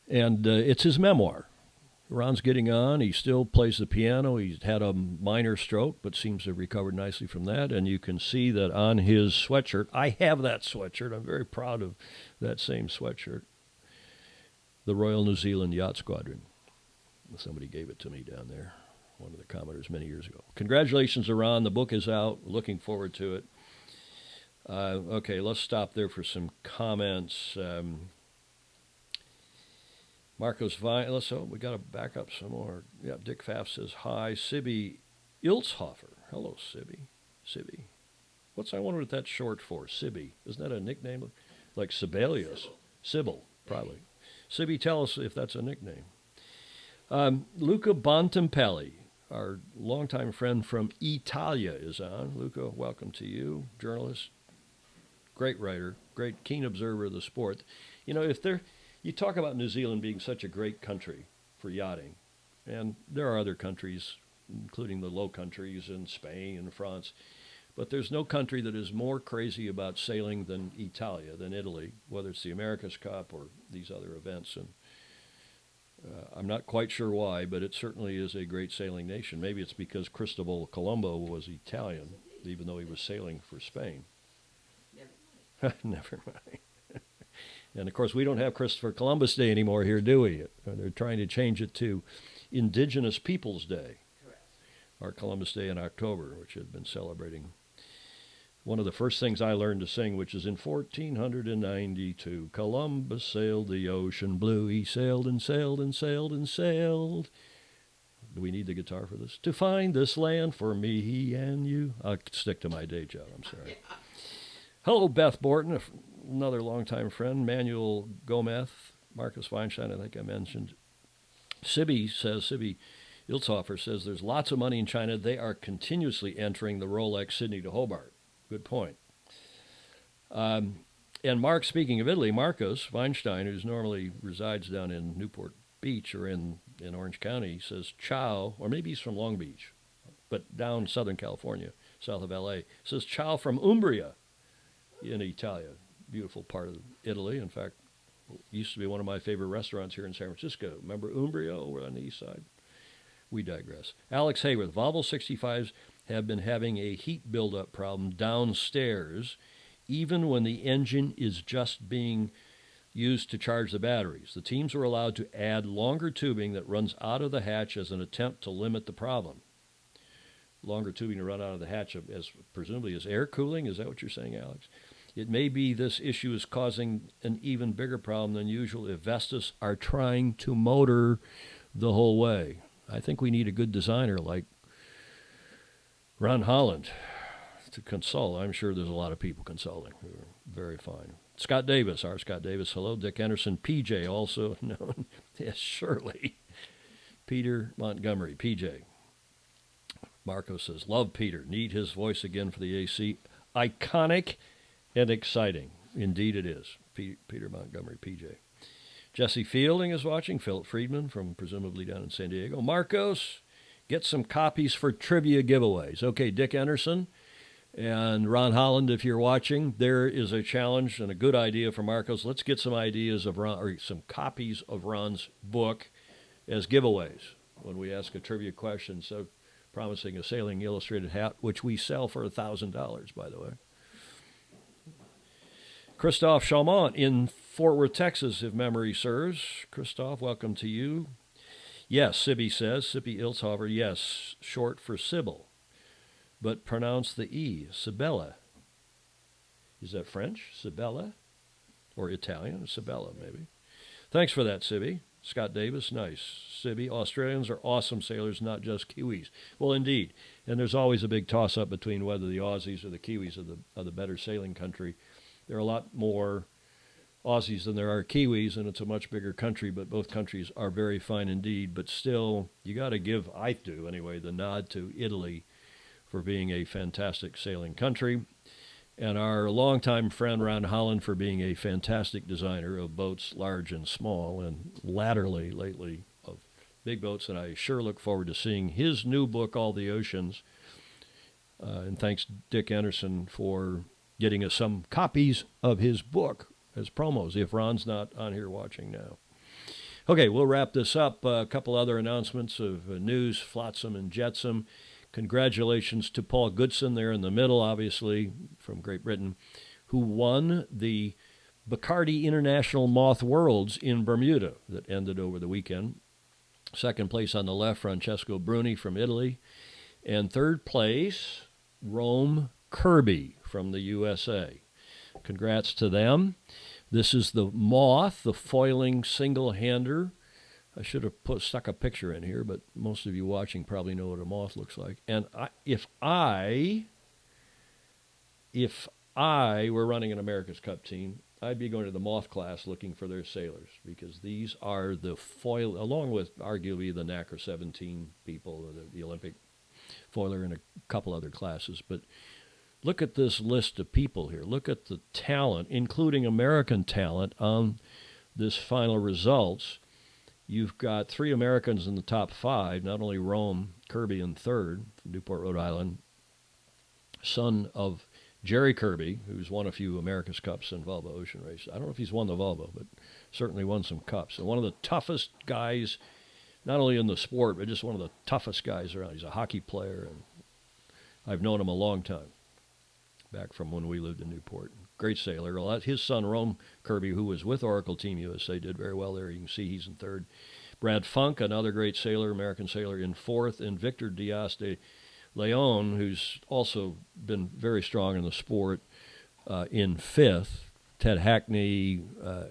And it's his memoir. Ron's getting on. He still plays the piano. He's had a minor stroke, but seems to have recovered nicely from that. And you can see that on his sweatshirt. I have that sweatshirt. I'm very proud of that same sweatshirt. The Royal New Zealand Yacht Squadron. Somebody gave it to me down there, one of the commenters many years ago. Congratulations to Ron. The book is out. Looking forward to it. Okay, let's stop there for some comments. Marcos Vine, we got to back up some more. Yeah, Dick Pfaff says hi. Sibby Ilshofer. Hello, Sibby. I wonder what that's short for. Sibby. Isn't that a nickname? Like Sibelius. Sybil, probably. Sibby, tell us if that's a nickname. Luca Bontempelli, our longtime friend from Italia, is on. Luca, welcome to you. Journalist, great writer, great keen observer of the sport. You know, you talk about New Zealand being such a great country for yachting, and there are other countries including the Low Countries and Spain and France. But there's no country that is more crazy about sailing than Italy, whether it's the America's Cup or these other events. And I'm not quite sure why, but it certainly is a great sailing nation. Maybe it's because Cristobal Colombo was Italian, even though he was sailing for Spain. Never mind. And, of course, we don't have Christopher Columbus Day anymore here, do we? They're trying to change it to Indigenous Peoples Day, our Columbus Day in October, which had been celebrating. One of the first things I learned to sing, which is in 1492, Columbus sailed the ocean blue. He sailed and sailed and sailed and sailed. Do we need the guitar for this? To find this land for me and you. I'll stick to my day job, I'm sorry. Hello, Beth Borton, another longtime friend. Manuel Gomez, Marcus Weinstein, I think I mentioned. Sibby Ilzhofer says there's lots of money in China. They are continuously entering the Rolex Sydney to Hobart. Good point. And Mark, speaking of Italy, Marcos Weinstein, who normally resides down in Newport Beach or in Orange County, says ciao, or maybe he's from Long Beach, but down Southern California, south of L.A., says ciao from Umbria in Italia, beautiful part of Italy. In fact, it used to be one of my favorite restaurants here in San Francisco. Remember Umbria over on the east side? We digress. Alex Hayworth, Volvo 65s have been having a heat buildup problem downstairs, even when the engine is just being used to charge the batteries. The teams were allowed to add longer tubing that runs out of the hatch as an attempt to limit the problem. Longer tubing to run out of the hatch, as presumably as air cooling? Is that what you're saying, Alex? It may be this issue is causing an even bigger problem than usual if Vestas are trying to motor the whole way. I think we need a good designer like Ron Holland to consult. I'm sure there's a lot of people consulting who are very fine. Scott Davis, our Scott Davis, hello. Dick Anderson, PJ, also known as Shirley. Peter Montgomery, PJ. Marco says, love Peter. Need his voice again for the AC. Iconic and exciting. Indeed it is. Peter Montgomery, PJ. Jesse Fielding is watching. Philip Friedman from presumably down in San Diego. Marcos, get some copies for trivia giveaways. Okay, Dick Anderson and Ron Holland, if you're watching, there is a challenge and a good idea for Marcos. Let's get some ideas of Ron, or some copies of Ron's book as giveaways when we ask a trivia question. So promising a Sailing Illustrated hat, which we sell for $1,000, by the way. Christophe Chalmont in Fort Worth, Texas, if memory serves. Christophe, welcome to you. Yes, Sibby says, Sibby Ilzhofer, yes, short for Sybil, but pronounce the E, Sibella. Is that French, Sibella? Or Italian, Sibella, maybe. Thanks for that, Sibby. Scott Davis, nice. Sibby, Australians are awesome sailors, not just Kiwis. Well, indeed. And there's always a big toss-up between whether the Aussies or the Kiwis are the better sailing country. There are a lot more Aussies than there are Kiwis, and it's a much bigger country, but both countries are very fine indeed. But still, you got to give, I do anyway, the nod to Italy for being a fantastic sailing country, and our longtime friend Ron Holland for being a fantastic designer of boats large and small, and lately of big boats. And I sure look forward to seeing his new book, All the Oceans. And thanks, Dick Anderson, for getting us some copies of his book as promos, if Ron's not on here watching now. Okay, we'll wrap this up. A couple other announcements of news, flotsam and jetsam. Congratulations to Paul Goodson there in the middle, obviously, from Great Britain, who won the Bacardi International Moth Worlds in Bermuda that ended over the weekend. Second place on the left, Francesco Bruni from Italy. And third place, Rome Kirby from the USA. Congrats to them. This is the Moth, the foiling single-hander. I should have stuck a picture in here, but most of you watching probably know what a Moth looks like. And if I were running an America's Cup team, I'd be going to the Moth class looking for their sailors, because these are the foil, along with arguably the NACRA 17 people, the Olympic foiler, and a couple other classes. But look at this list of people here. Look at the talent, including American talent, on this final results. You've got 3 Americans in the top 5, not only Rome Kirby in third from Newport, Rhode Island, son of Jerry Kirby, who's won a few America's Cups in Volvo Ocean Race. I don't know if he's won the Volvo, but certainly won some cups. And one of the toughest guys, not only in the sport, but just one of the toughest guys around. He's a hockey player, and I've known him a long time, back from when we lived in Newport. Great sailor. His son, Rome Kirby, who was with Oracle Team USA, did very well there. You can see he's in third. Brad Funk, another great sailor, American sailor, in fourth. And Victor Diaz de Leon, who's also been very strong in the sport, in fifth. Ted Hackney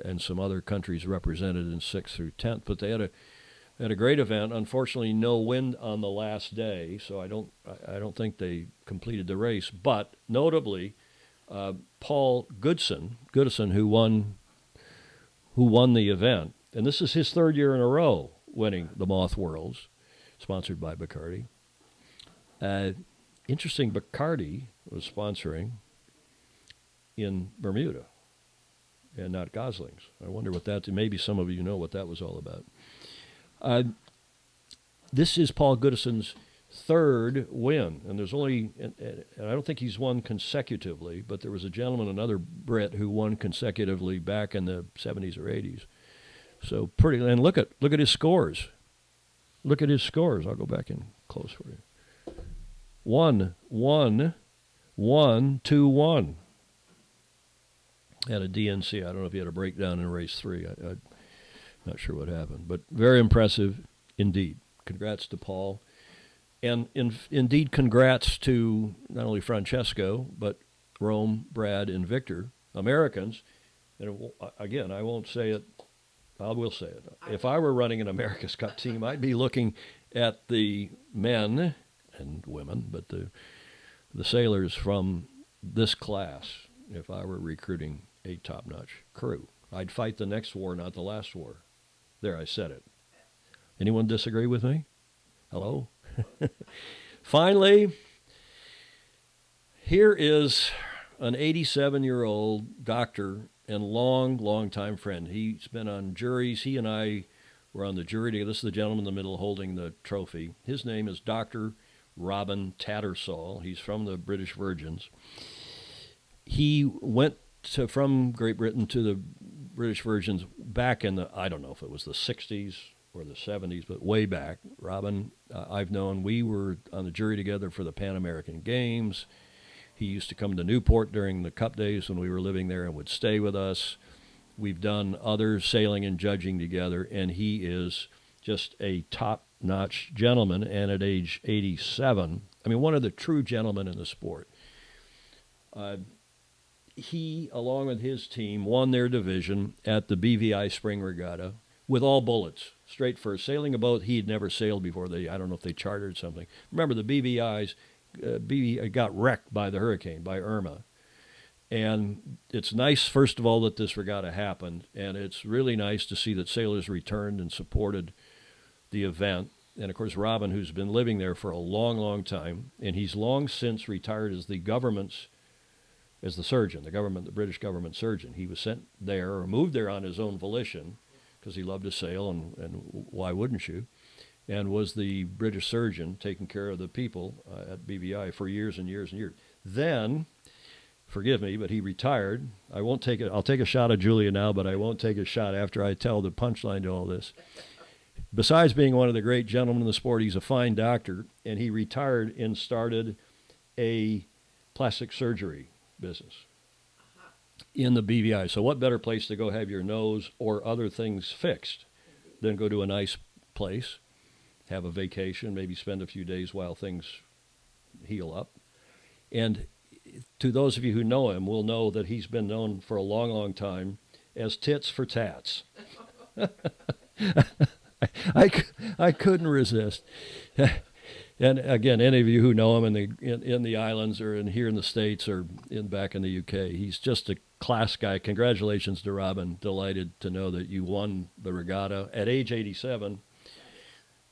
and some other countries represented in 6th through 10th. But they had a great event. Unfortunately, no wind on the last day, so I don't think they completed the race. But notably, Paul Goodison, who won the event, and this is his 3rd year in a row winning the Moth Worlds, sponsored by Bacardi. Interesting, Bacardi was sponsoring in Bermuda and not Gosling's. I wonder what that, maybe some of you know what that was all about. This is Paul Goodison's 3rd win, and there's only, and I don't think he's won consecutively, but there was a gentleman, another Brit, who won consecutively back in the 70s or 80s. So pretty, and look at his scores. Look at his scores. I'll go back in close for you. 1, 1, 1, 2, 1. Had a DNC. I don't know if he had a breakdown in race 3. I'm not sure what happened, but very impressive indeed. Congrats to Paul. And indeed, congrats to not only Francesco, but Rome, Brad, and Victor, Americans. And again, I won't say it. I will say it. If I were running an America's Cup team, I'd be looking at the men and women, but the sailors from this class, if I were recruiting a top-notch crew. I'd fight the next war, not the last war. There, I said it. Anyone disagree with me? Hello? Finally, here is an 87-year-old doctor and long-time friend. He's been on juries. He and I were on the jury together. This is the gentleman in the middle holding the trophy. His name is Dr. Robin Tattersall. He's from the British Virgins. He went from Great Britain to the British Virgins back in the, I don't know if it was the 60s or the 70s, but way back. Robin, I've known, we were on the jury together for the Pan American Games. He used to come to Newport during the Cup days when we were living there and would stay with us. We've done other sailing and judging together, and he is just a top-notch gentleman. And at age 87, I mean, one of the true gentlemen in the sport. He, along with his team, won their division at the BVI Spring Regatta with all bullets, straight first. Sailing a boat he had never sailed before. I don't know if they chartered something. Remember, the BVI's got wrecked by the hurricane, by Irma. And it's nice, first of all, that this regatta happened, and it's really nice to see that sailors returned and supported the event. And, of course, Robin, who's been living there for a long time, and he's long since retired as the surgeon, the British government surgeon. He was sent there or moved there on his own volition because he loved to sail, and why wouldn't you? And was the British surgeon taking care of the people at BVI for years and years and years. Then, forgive me, but he retired. I'll take a shot at Julia now, but I won't take a shot after I tell the punchline to all this. Besides being one of the great gentlemen in the sport, he's a fine doctor, and he retired and started a plastic surgery business in the BVI. So what better place to go have your nose or other things fixed than go to a nice place, have a vacation, maybe spend a few days while things heal up. And to those of you who know him will know that he's been known for a long time as Tits for Tats. I couldn't resist. And again, any of you who know him in the islands or here in the States or back in the UK, he's just a class guy. Congratulations to Robin. Delighted to know that you won the regatta at age 87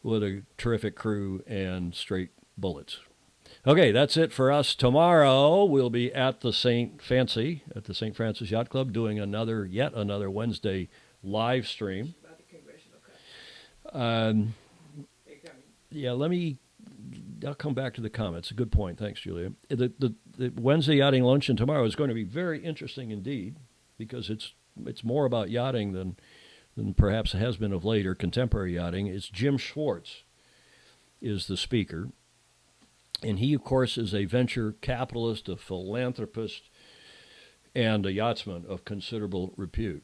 with a terrific crew and straight bullets. Okay, that's it for us. Tomorrow we'll be at the St. Francis Yacht Club doing yet another Wednesday live stream. Yeah, I'll come back to the comments. A good point. Thanks, Julia. The Wednesday yachting luncheon tomorrow is going to be very interesting indeed, because it's more about yachting than perhaps it has been of late, or contemporary yachting. It's Jim Schwartz is the speaker. And he, of course, is a venture capitalist, a philanthropist, and a yachtsman of considerable repute.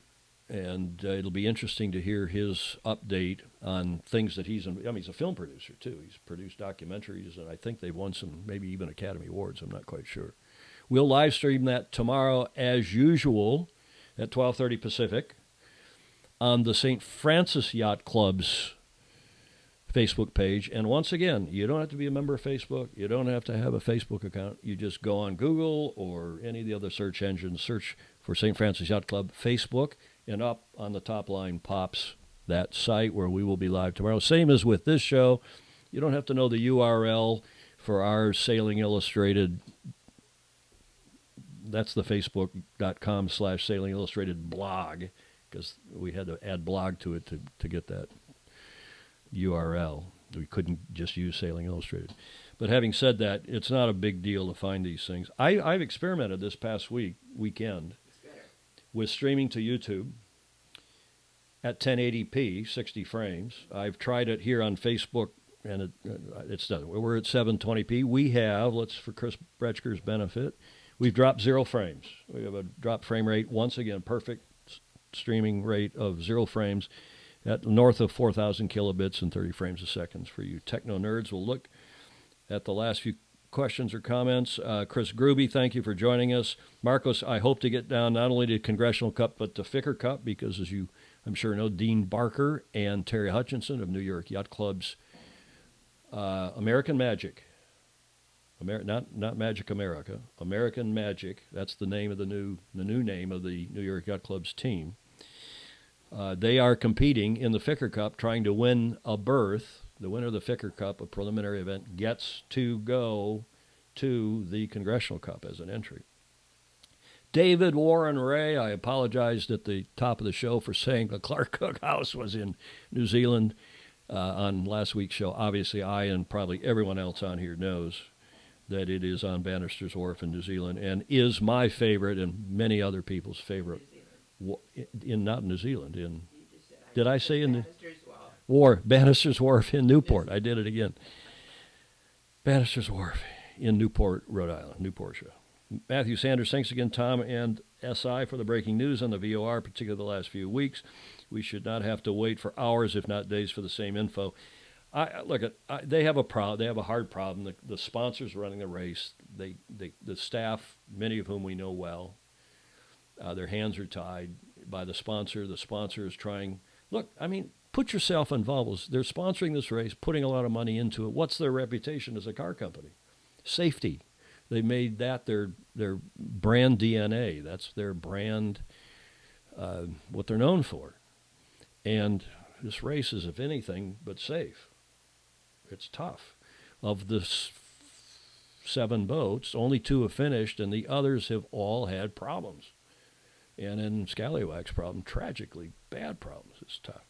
And it'll be interesting to hear his update on things that he's a film producer, too. He's produced documentaries, and I think they've won some, maybe even Academy Awards. I'm not quite sure. We'll live stream that tomorrow, as usual, at 12:30 Pacific on the St. Francis Yacht Club's Facebook page. And once again, you don't have to be a member of Facebook. You don't have to have a Facebook account. You just go on Google or any of the other search engines, search for St. Francis Yacht Club Facebook, and up on the top line pops that site where we will be live tomorrow. Same as with this show. You don't have to know the URL for our Sailing Illustrated. That's the facebook.com/Sailing Illustrated blog, because we had to add blog to it to get that URL. We couldn't just use Sailing Illustrated. But having said that, it's not a big deal to find these things. I've experimented this past weekend with streaming to YouTube at 1080p, 60 frames. I've tried it here on Facebook, and it's done. We're at 720p. We have, for Chris Bretschker's benefit, we've dropped 0 frames. We have a drop frame rate, once again, perfect streaming rate of 0 frames at north of 4,000 kilobits and 30 frames a second. For you techno nerds, we'll look at the last few questions or comments. Chris Gruby, thank you for joining us. Marcos, I hope to get down not only to Congressional Cup, but to Ficker Cup, because as you, I'm sure, know, Dean Barker and Terry Hutchinson of New York Yacht Club's American Magic, not Magic America, American Magic, that's the name of the new name of the New York Yacht Club's team. They are competing in the Ficker Cup, trying to win a berth. The winner of the Ficker Cup, a preliminary event, gets to go to the Congressional Cup as an entry. David Warren Ray, I apologized at the top of the show for saying the Clark Cook House was in New Zealand on last week's show. Obviously, I and probably everyone else on here knows that it is on Bannister's Wharf in New Zealand, and is my favorite and many other people's favorite. Not New Zealand. Did I say in Bannister's Wharf in Newport? I did it again. Bannister's Wharf in Newport, Rhode Island, Newport show. Matthew Sanders, thanks again, Tom and SI, for the breaking news on the VOR, particularly the last few weeks. We should not have to wait for hours, if not days, for the same info. They have a problem. They have a hard problem. The sponsors running the race, the staff, many of whom we know well, their hands are tied by the sponsor. The sponsor is trying. Look, I mean, put yourself involved. They're sponsoring this race, putting a lot of money into it. What's their reputation as a car company? Safety. They made that their brand DNA. That's their brand, what they're known for. And this race is, if anything, but safe. It's tough. Of the 7 boats, only 2 have finished, and the others have all had problems. And in Scallywags, tragically bad problems. It's tough.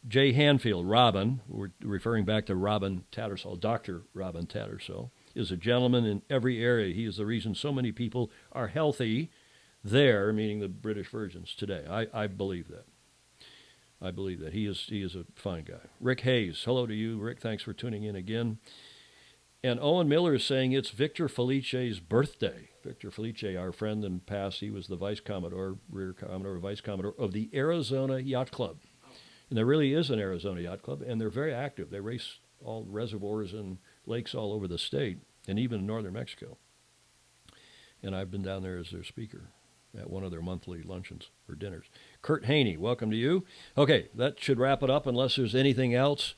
Jay Hanfield, Robin, we're referring back to Robin Tattersall, Dr. Robin Tattersall, is a gentleman in every area. He is the reason so many people are healthy there, meaning the British Virgins today. I believe that. I believe that. He is a fine guy. Rick Hayes, hello to you. Rick, thanks for tuning in again. And Owen Miller is saying it's Victor Felice's birthday. Victor Felice, our friend in the past, he was the Vice Commodore, Rear Commodore, Vice Commodore of the Arizona Yacht Club. And there really is an Arizona Yacht Club, and they're very active. They race all reservoirs and lakes all over the state, and even in northern Mexico. And I've been down there as their speaker at one of their monthly luncheons or dinners. Kurt Haney, welcome to you. Okay, that should wrap it up unless there's anything else.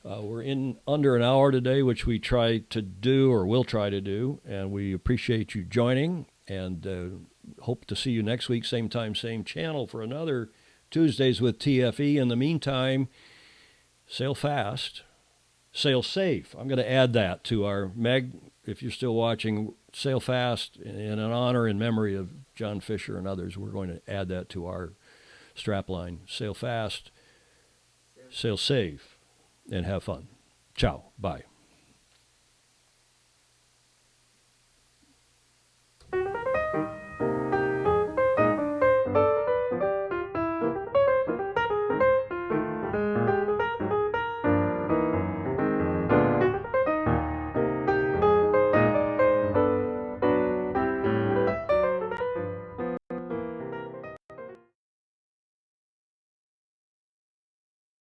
We're in under an hour today, which we try to do or will try to do, and we appreciate you joining and hope to see you next week, same time, same channel for another Tuesdays with TFE. In the meantime, sail fast, sail safe. I'm going to add that to our Meg, if you're still watching, sail fast in an honor and memory of John Fisher and others. We're going to add that to our strapline. Sail fast, sail safe, and have fun. Ciao. Bye.